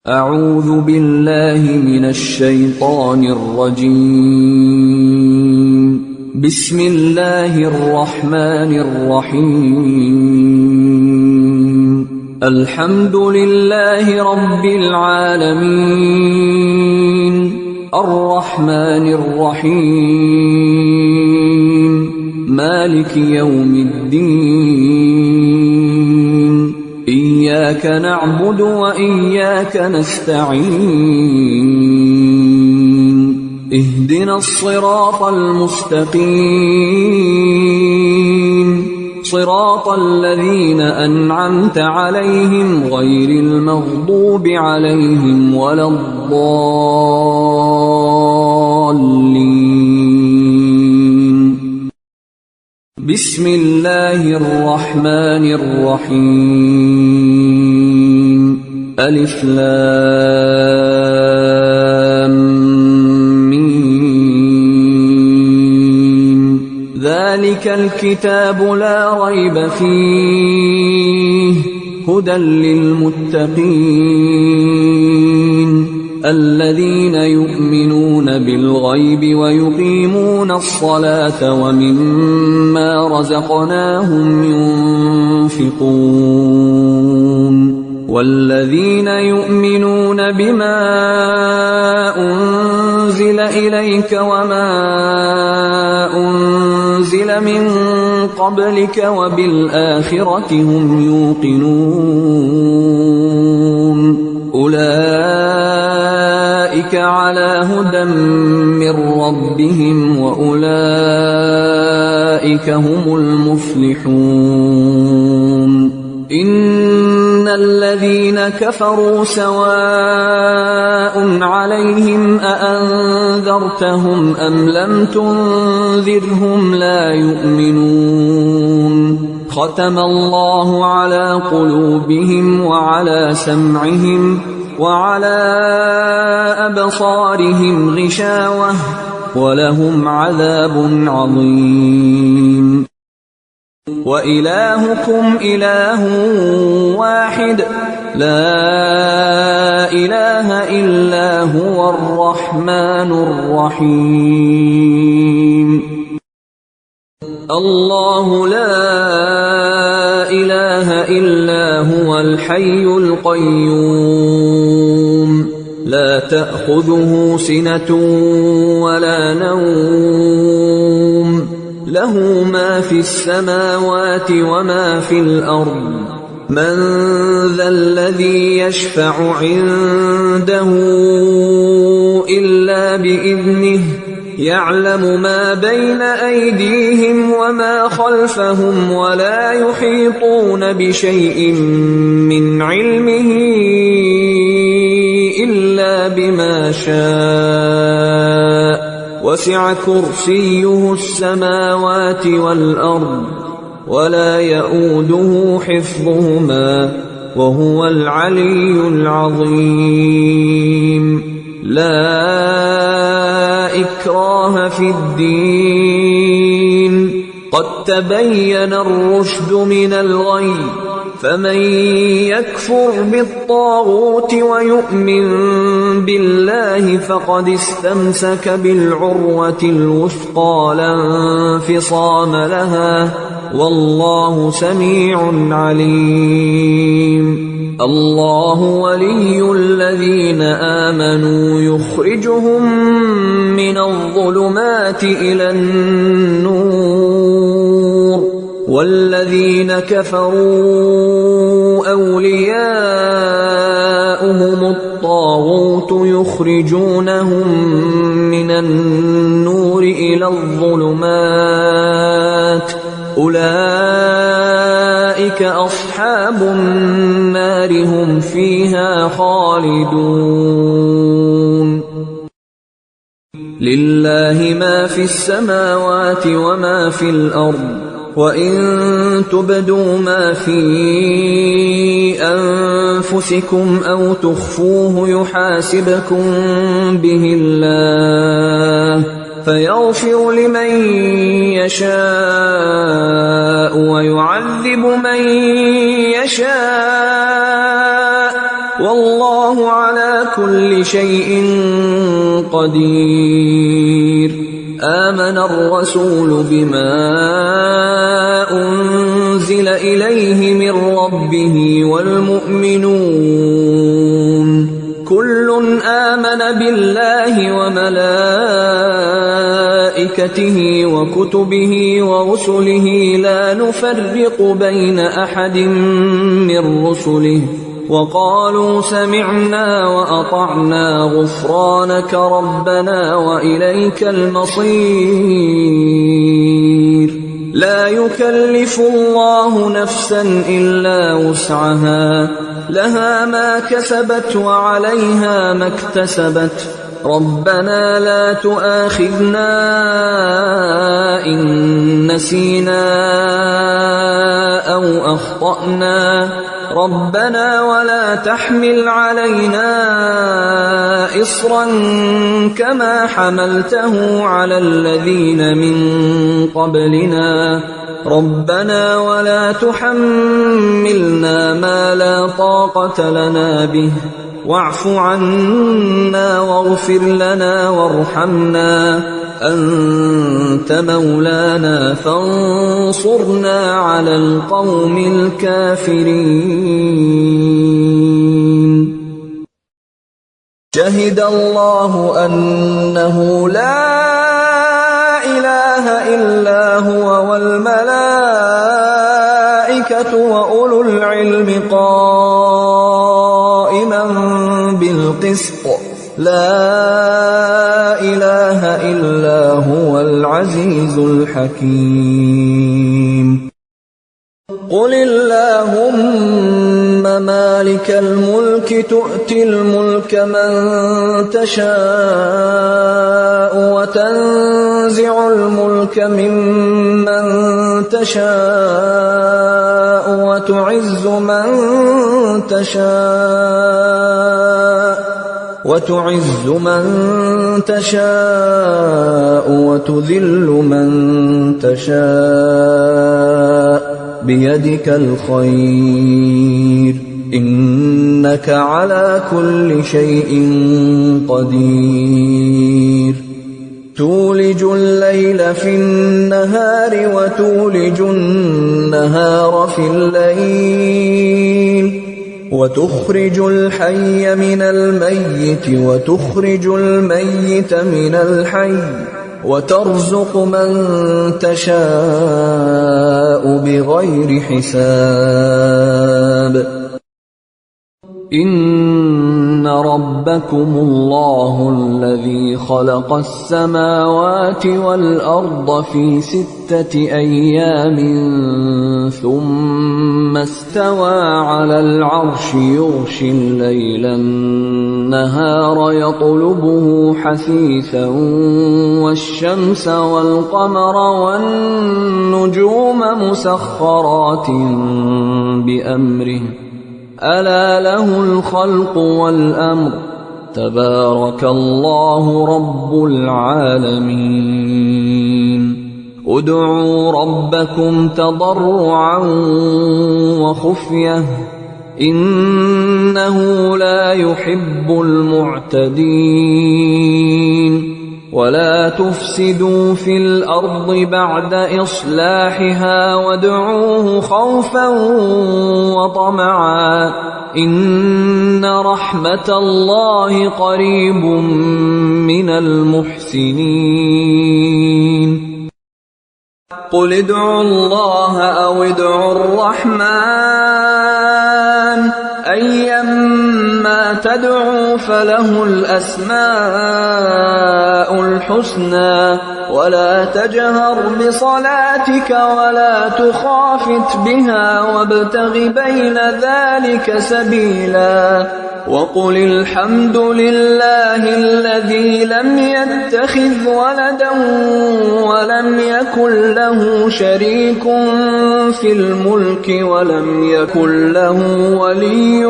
أعوذ بالله من الشيطان الرجيم. بسم الله الرحمن الرحيم. الحمد لله رب العالمين، الرحمن الرحيم، مالك يوم الدين. إياك نعبد وإياك نستعين. اهدنا الصراط المستقيم، صراط الذين أنعمت عليهم غير المغضوب عليهم ولا الضالين. بسم الله الرحمن الرحيم. ألف لام ميم. ذلك الكتاب لا ريب فيه، هدى للمتقين الذين يؤمنون بالغيب ويقيمون الصلاة ومما رزقناهم ينفقون. والذين يؤمنون بما أنزل إليك وما أنزل من قبلك وبالآخرة هم يوقنون. أولئك على هدى من ربهم وأولئك هم المفلحون. إن الذين كفروا سواء عليهم أأنذرتهم أم لم تنذرهم لا يؤمنون. ختم الله على قلوبهم وعلى سمعهم وعلى أبصارهم غشاوة ولهم عذاب عظيم. وإلهكم إله واحد لا إله إلا هو الرحمن الرحيم. الله لا إله إلا هو الحي القيوم، لا تأخذه سنة ولا نوم، له ما في السماوات وما في الأرض. من ذا الذي يشفع عنده إلا بإذنه، يعلم ما بين أيديهم وما خلفهم ولا يحيطون بشيء من علمه إلا بما شاء. وسع كرسيه السماوات والأرض ولا يئوده حفظهما وهو العلي العظيم. لا إكراه في الدين، قد تبين الرشد من الغي. فمن يكفر بالطاغوت ويؤمن بالله فقد استمسك بالعروة الوثقى لا انفصام لها، والله سميع عليم. الله ولي الذين آمنوا يخرجهم من الظلمات إلى النور، والذين كفروا أولياؤهم الطاغوت يخرجونهم من النور إلى الظلمات. أولئك أصحاب النار هم فيها خالدون. لله ما في السماوات وما في الأرض، وإن تبدوا ما في أنفسكم أو تخفوه يحاسبكم به الله، فيغفر لمن يشاء ويعذب من يشاء، والله على كل شيء قدير. آمن الرسول بما أنزل إليه من ربه والمؤمنون كل آمن بالله وملائكته وكتبه ورسله لا نفرق بين أحد من رسله وقالوا سمعنا وأطعنا غفرانك ربنا وإليك المصير. لا يكلف الله نفسا إلا وسعها لها ما كسبت وعليها ما اكتسبت ربنا لا تؤاخذنا إن نسينا أو أخطأنا ربنا ولا تحمل علينا إصرا كما حملته على الذين من قبلنا ربنا ولا تحملنا ما لا طاقة لنا به واعف عنا واغفر لنا وارحمنا أنت مولانا فانصرنا على القوم الكافرين. شهد الله أنه لا إله إلا هو والملائكة وأولو العلم قائما بالقسط لا إله إلا هو العزيز الحكيم. قل اللهم مالك الملك تؤتي الملك من تشاء وتنزع الملك ممن تشاء وتعز من تشاء وتذل من تشاء بيدك الخير إنك على كل شيء قدير. تولج الليل في النهار وتولج النهار في الليل وتخرج الحي من الميت وتخرج الميت من الحي وترزق من تشاء بغير حساب. إن ربكم الله الذي خلق السماوات والأرض في 6 أيام ثم استوى على العرش يغشي الليل النهار يطلبه حثيثا والشمس والقمر والنجوم مسخرات بأمره ألا له الخلق والأمر تبارك الله رب العالمين. ادعوا ربكم تضرعا وخفية إنه لا يحب المعتدين. ولا تفسدوا في الأرض بعد إصلاحها وادعوه خوفا وطمعا إن رحمة الله قريب من المحسنين. قل ادعوا الله أو ادعوا الرحمن أيما تدعوا فله الأسماء الحسنى ولا تجهر بصلاتك ولا تخافت بها وابتغ بين ذلك سبيلا. وقل الحمد لله الذي لم يتخذ ولدا ولم يكن له شريك في الملك ولم يكن له ولي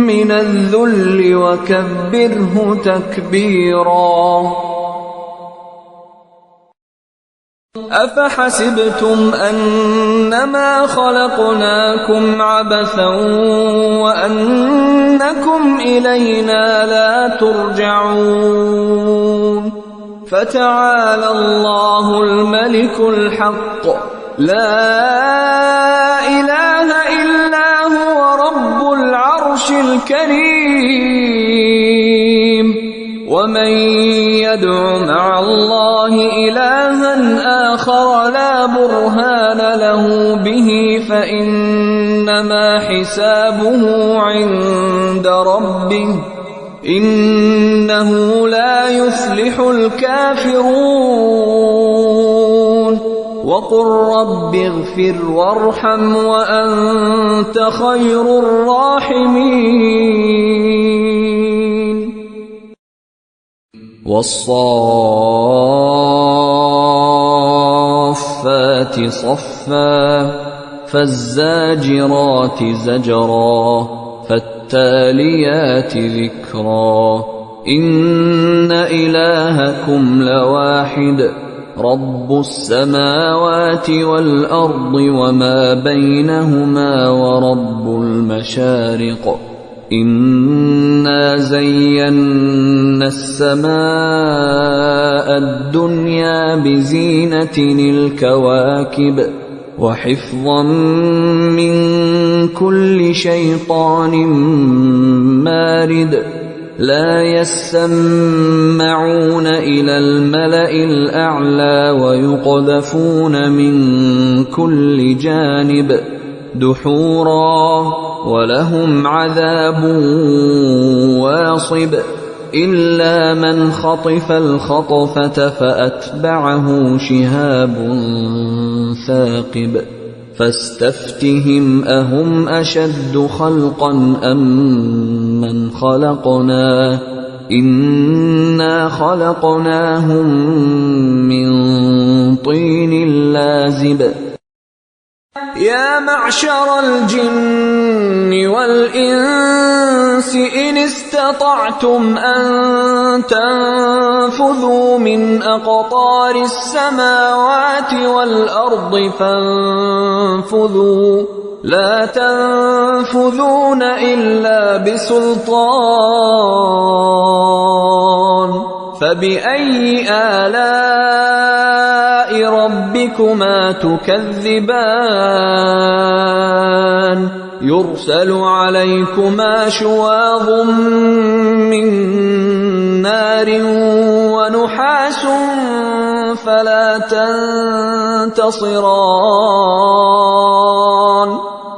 من الذل وكبره تكبيرا. أفحسبتم أنما خلقناكم عبثا وأنكم إلينا لا ترجعون فتعالى الله الملك الحق لا إله إلا هو رب العرش الكريم ومن يدع مع الله إلها آخر لا برهان له به فإنما حسابه عند ربه إنه لا يفلح الكافرون وقل رب اغفر وارحم وأنت خير الراحمين والصافات صفا فالزاجرات زجرا فالتاليات ذكرا إن إلهكم لواحد رب السماوات والأرض وما بينهما ورب المشارق إنا زينا السماء الدنيا بزينة الكواكب وحفظا من كل شيطان مارد لا يسمعون إلى الملأ الأعلى ويقذفون من كل جانب دحورا ولهم عذاب واصب إلا من خطف الخطفة فأتبعه شهاب ثاقب فاستفتهم أهم أشد خلقا أم من خلقنا إنا خلقناهم من طين لازب يا معشر الجن والإنس إن استطعتم أن تنفذوا من أقطار السماوات والأرض فانفذوا لا تنفذون إلا بسلطان فبأي آلاء ربكما تكذبان يرسل عليكما شواظ من نار ونحاس فلا تنتصران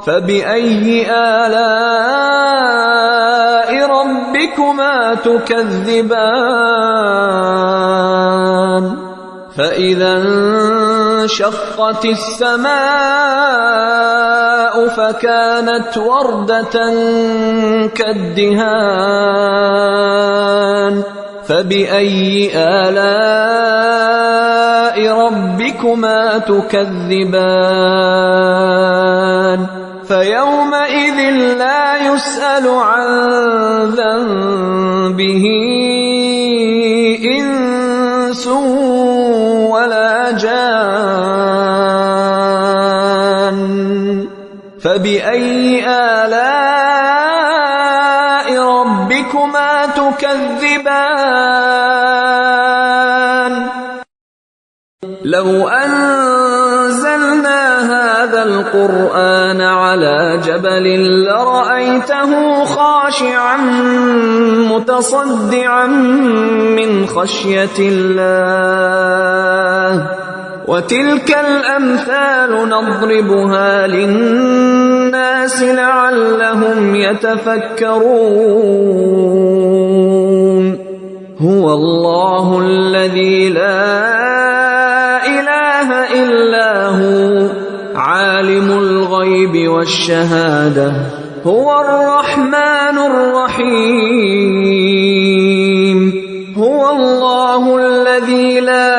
فبأي آلاء ربكما تكذبان فإذا انشقت السماء فكانت وردة كالدهان فبأي آلاء ربكما تكذبان فيومئذ لا يسأل عن ذنبه إنس ولا جان فبأي آلاء ربكما تكذبان لو أنزلنا هذا القرآن على جبل لرأيته خاشعا متصدعا من خشية الله وتلك الأمثال نضربها للناس لعلهم يتفكرون هو الله الذي لا إله إلا هو عالم الغيب والشهادة هو الرحمن الرحيم هو الله الذي لا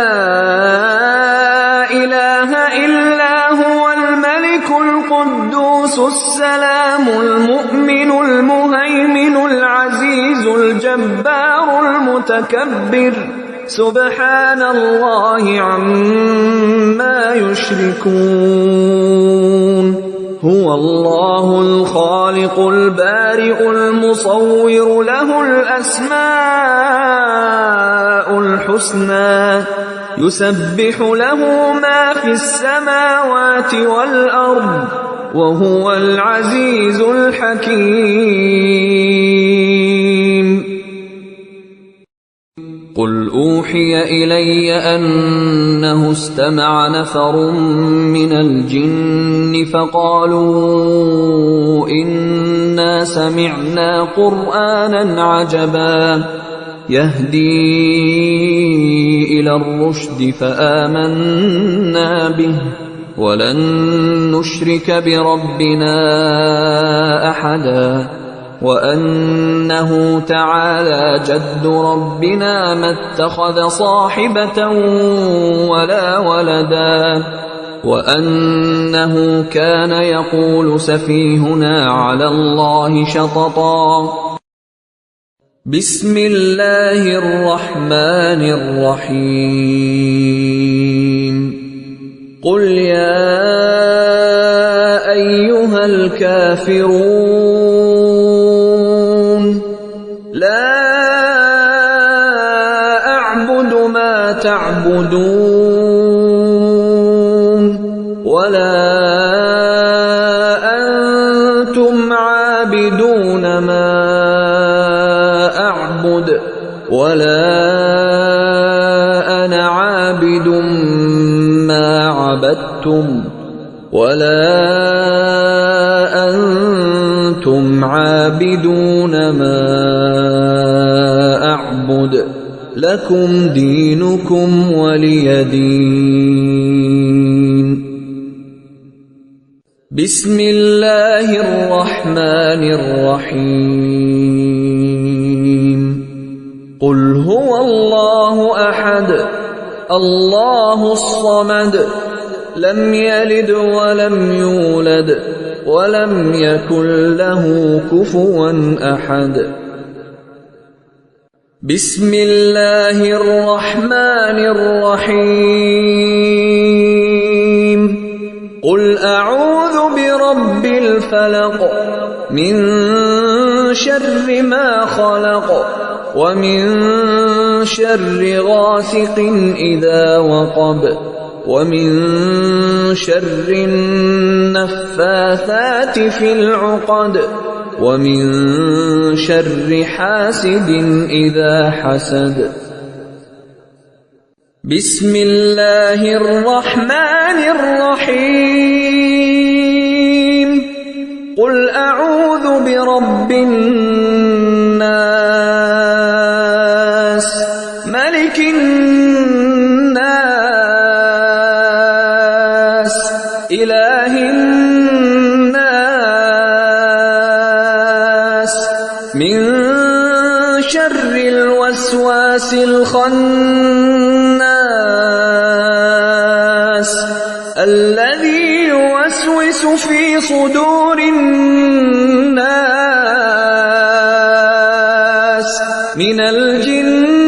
إله إلا هو الملك القدوس السلام المؤمن المهيمن العزيز الجبار المتكبر سبحان الله عما يشركون هو الله الخالق البارئ المصور له الأسماء الحسنى يسبح له ما في السماوات والأرض وهو العزيز الحكيم قل أوحي إلي أنه استمع نفر من الجن فقالوا إنا سمعنا قرآنا عجبا يهدي إلى الرشد فآمنا به ولن نشرك بربنا أحدا وأنه تعالى جد ربنا ما اتخذ صاحبة ولا ولدا وأنه كان يقول سفيهنا على الله شططا بسم الله الرحمن الرحيم قل يا أيها الكافرون لا أعبد ما تعبدون ولا أنتم عابدون ما أعبد ولا أنا عابد ما عبدتم ولا أنتم عابدون ما أعبد لكم دينكم ولي دين بسم الله الرحمن الرحيم قل هو الله أحد الله الصمد لم يلد ولم يولد ولم يكن له كفوا أحد بسم الله الرحمن الرحيم قل أعوذ برب الفلق من شر ما خلق ومن شر غاسق إذا وقب ومن شر النفاثات في العقد ومن شر حاسد إذا حسد بسم الله الرحمن الرحيم قل أعوذ برب الناس ملك الناس إله الناس من شر الوسواس الخناس الذي يوسوس في صدور الناس من الجنة